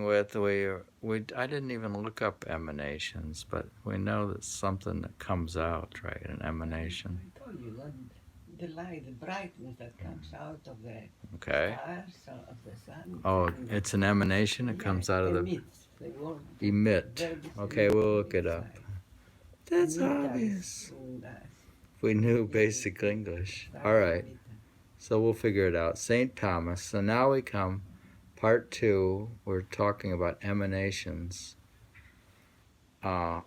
with I didn't even look up emanations, but we know that something that comes out, right? An emanation. I told you that the light, the brightness that comes out of the stars, of the sun. Oh, it's an emanation. It comes out of emits, the word emit. Okay, we'll look it up. That's obvious. If we knew basic English. All right. So we'll figure it out. St. Thomas. So now we come, part 2. We're talking about emanations. We're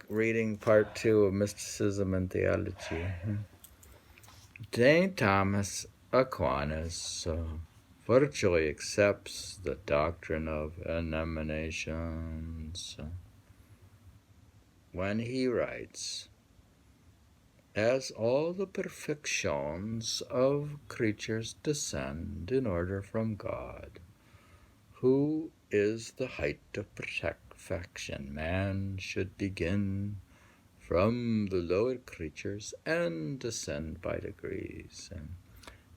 reading part 2 of Mysticism and Theology. St. Thomas Aquinas virtually accepts the doctrine of emanations when he writes, as all the perfections of creatures descend in order from God, who is the height of perfection, man should begin from the lower creatures and descend by degrees,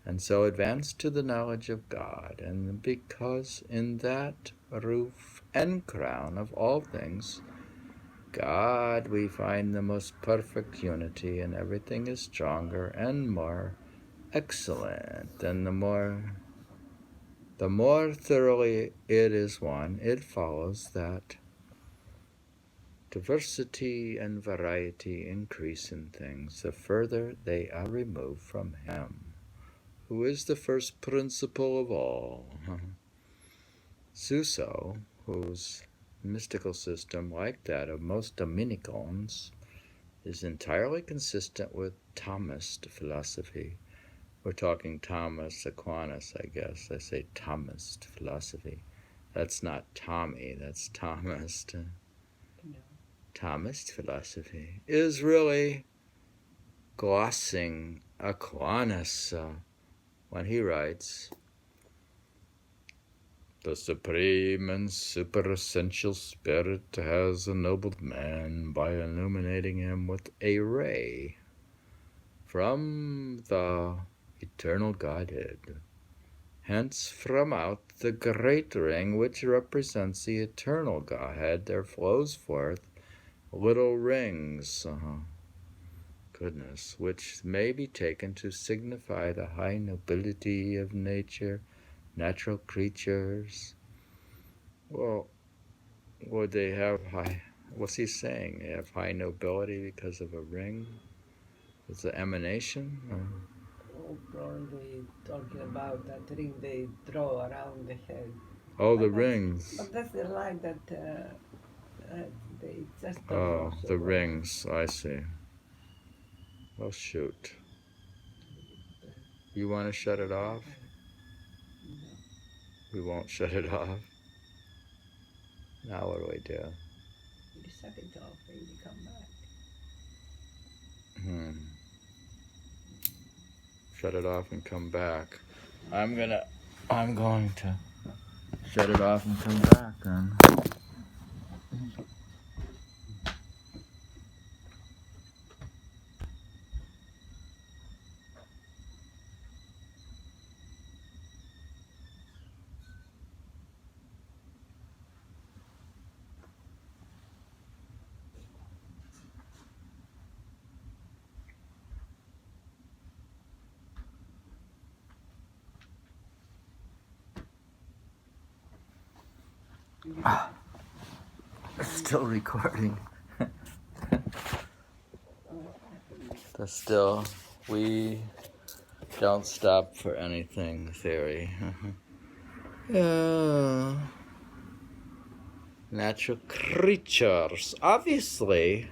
and so advance to the knowledge of God. And because in that roof and crown of all things, God, we find the most perfect unity, and everything is stronger and more excellent. And the more thoroughly it is one, it follows that diversity and variety increase in things, the further they are removed from Him, who is the first principle of all. Suso, whose mystical system, like that of most Dominicans, is entirely consistent with Thomist philosophy. We're talking Thomas Aquinas, I guess. I say Thomist philosophy. That's not Tommy, that's Thomist. Thomist philosophy is really glossing Aquinas when he writes, the supreme and superessential spirit has ennobled man by illuminating him with a ray from the eternal Godhead. Hence, from out the great ring which represents the eternal Godhead, there flows forth little rings, which may be taken to signify the high nobility of nature, natural creatures. Well, would they have high, what's he saying? They have high nobility because of a ring? It's an emanation? Probably talking about that ring they draw around the head. Oh, the rings. But that's the light that they just Oh, the rings, I see. Oh, shoot. You want to shut it off? No. We won't shut it off. Now what do we do? You shut it off and you come back. Shut it off and come back. I'm going to shut it off and come back then. Still recording. We don't stop for anything theory. Natural creatures. Obviously,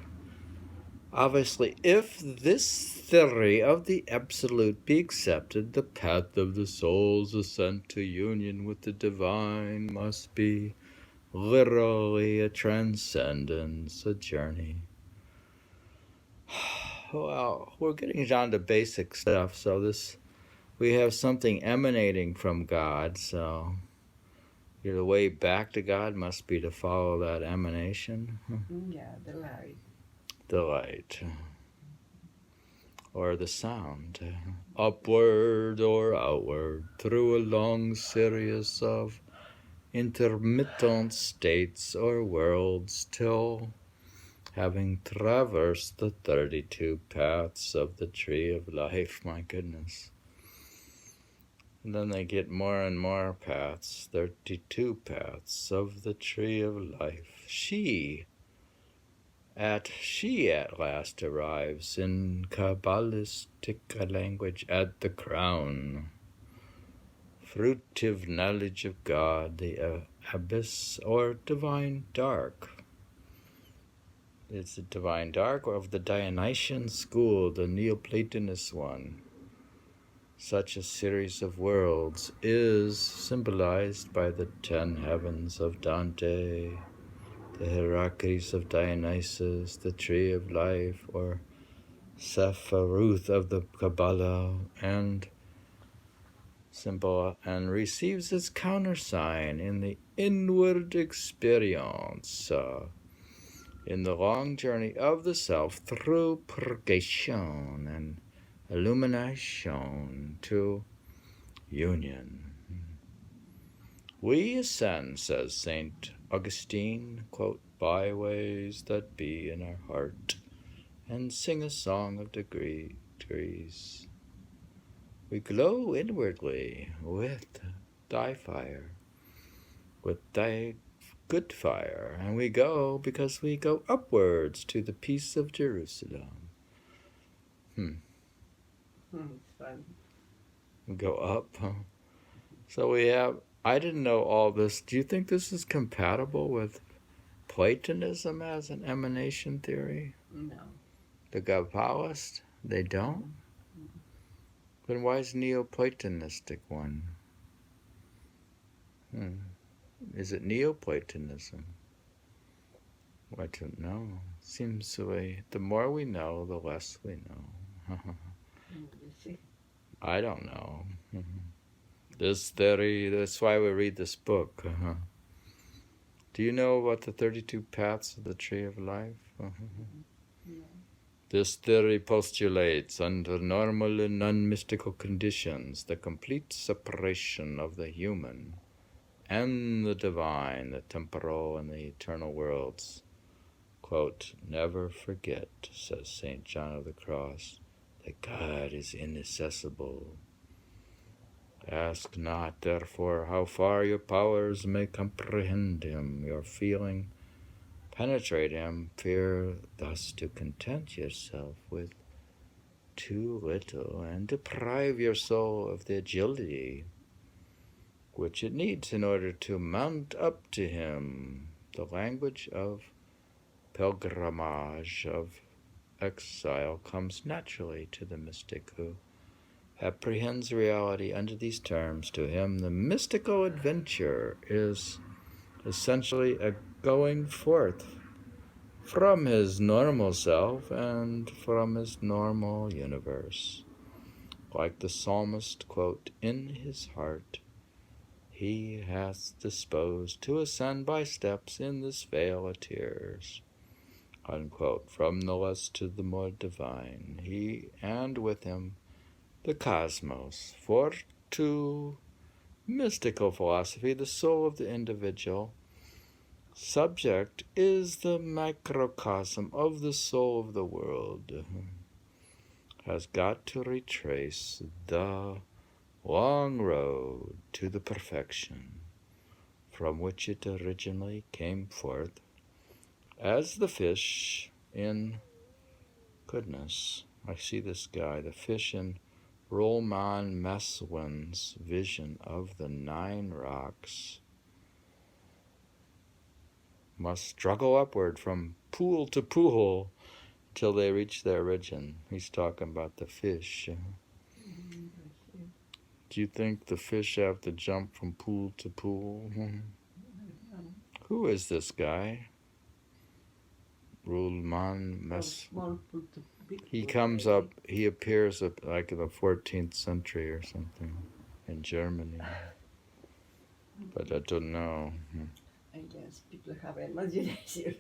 if this theory of the absolute be accepted, the path of the soul's ascent to union with the divine must be literally a transcendence, a journey. Well, we're getting down to basic stuff, so we have something emanating from God, so the way back to God must be to follow that emanation. Yeah, the light. The light. Or the sound. Upward or outward, through a long series of intermittent states or worlds till, having traversed the 32 paths of the tree of life, my goodness. And then they get more and more paths, 32 paths of the tree of life. She at last arrives in Kabbalistic language at the crown, fruitive knowledge of God, the abyss or divine dark. It's the divine dark of the Dionysian school, the Neoplatonist one. Such a series of worlds is symbolized by the 10 heavens of Dante, the hierarchies of Dionysus, the tree of life, or Sephiroth of the Kabbalah, and symbol, and receives its countersign in the inward experience, in the long journey of the self through purgation and illumination to union. We ascend, says St. Augustine, quote, by ways that be in our heart, and sing a song of degrees. We glow inwardly with thy fire, with thy good fire, and we go because we go upwards to the peace of Jerusalem. It's fun. We go up. So we have, I didn't know all this. Do you think this is compatible with Platonism as an emanation theory? No. The Kabbalists, they don't? Then why is Neoplatonistic one? Is it Neoplatonism? I don't know. Seems the way, the more we know, the less we know. You see? I don't know. This theory, that's why we read this book. Do you know about the 32 paths of the tree of life? No. This theory postulates, under normal and non-mystical conditions, the complete separation of the human and the divine, the temporal and the eternal worlds. Quote, never forget, says St. John of the Cross, that God is inaccessible. Ask not, therefore, how far your powers may comprehend him, your feeling penetrate him. Fear thus to content yourself with too little and deprive your soul of the agility which it needs in order to mount up to him. The language of pilgrimage, of exile, comes naturally to the mystic who apprehends reality under these terms. To him, the mystical adventure is essentially a going forth from his normal self and from his normal universe. Like the psalmist, quote, in his heart he hath disposed to ascend by steps in this vale of tears, unquote, from the less to the more divine, he and with him the cosmos. For to mystical philosophy, the soul of the individual subject is the microcosm of the soul of the world, has got to retrace the long road to the perfection from which it originally came forth, as the fish in, goodness, I see this guy, the fish in Roman Meswin's vision of the 9 rocks must struggle upward from pool to pool till they reach their origin. He's talking about the fish. Do you think the fish have to jump from pool to pool? Who is this guy? Roman Meswin. He comes up, he appears like in the 14th century or something in Germany. But I don't know. I guess people have imagination.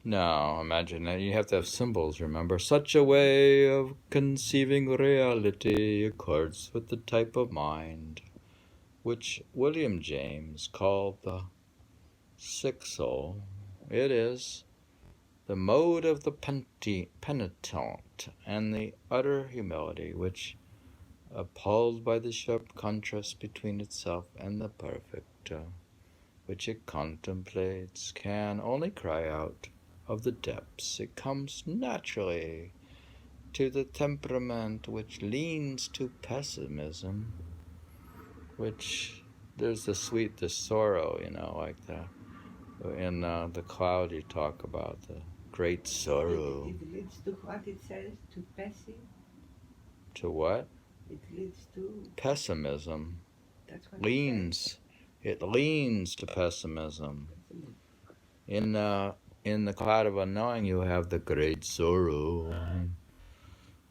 No, imagine that. You have to have symbols, remember. Such a way of conceiving reality accords with the type of mind which William James called the sixth soul. It is the mode of the penitent and the utter humility, which, appalled by the sharp contrast between itself and the perfect, which it contemplates, can only cry out of the depths. It comes naturally to the temperament which leans to pessimism, which there's the sweet, the sorrow, like in the cloud you talk about the great sorrow. It leads to what it says, to pessimism. To what? It leads to pessimism. That's what it leans to pessimism. In the cloud of unknowing you have the great sorrow,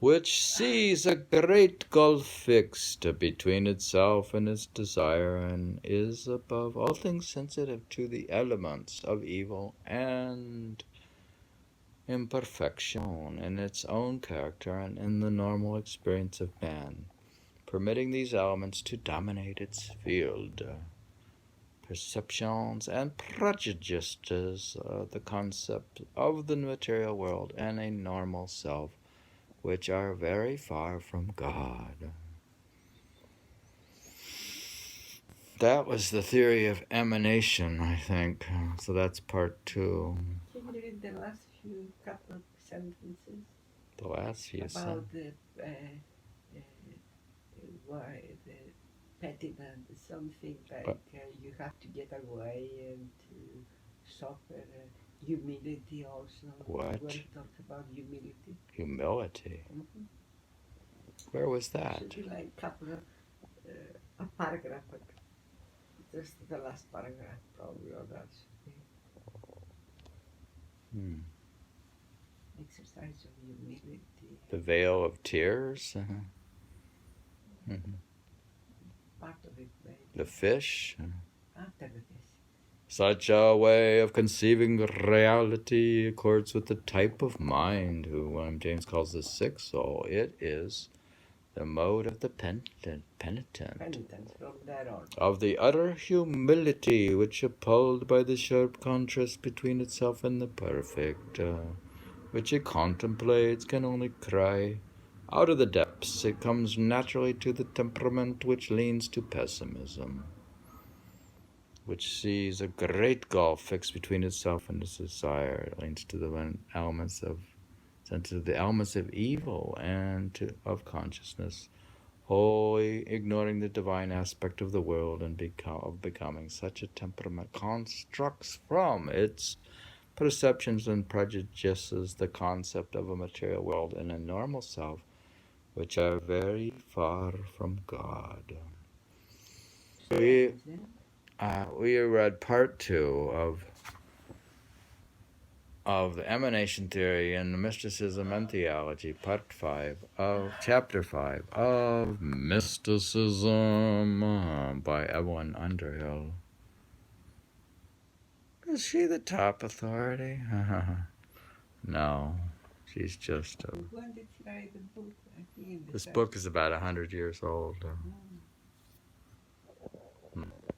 which sees a great gulf fixed between itself and its desire, and is above all things sensitive to the elements of evil and imperfection in its own character and in the normal experience of man, permitting these elements to dominate its field. Perceptions and prejudices, the concept of the material world and a normal self, which are very far from God. That was the theory of emanation, I think. So that's part 2. Can you read the last couple of sentences? The last few about why the petiment is something like you have to get away and to suffer humility also. What? You talk about humility. Humility? Mm-hmm. Where was that? Should be like a paragraph, just the last paragraph probably, or that should be. Exercise of humility. The veil of tears? Mm-hmm. Part of it, maybe. The fish? After the fish. Such a way of conceiving reality accords with the type of mind who William James calls the sixth soul. It is the mode of the penitent from there on. Of the utter humility which, appalled by the sharp contrast between itself and the perfect, which it contemplates, can only cry out of the depths. It comes naturally to the temperament which leans to pessimism, which sees a great gulf fixed between itself and its desire. It leans to the elements of evil and of consciousness, wholly ignoring the divine aspect of the world, and becoming such a temperament constructs from its perceptions and prejudices the concept of a material world and a normal self, which are very far from God. We read part 2 of the emanation theory in Mysticism and Theology, part 5 of chapter 5 of Mysticism by Evelyn Underhill. Is she the top authority? No, she's just When did she write the book? This book is about 100 years old.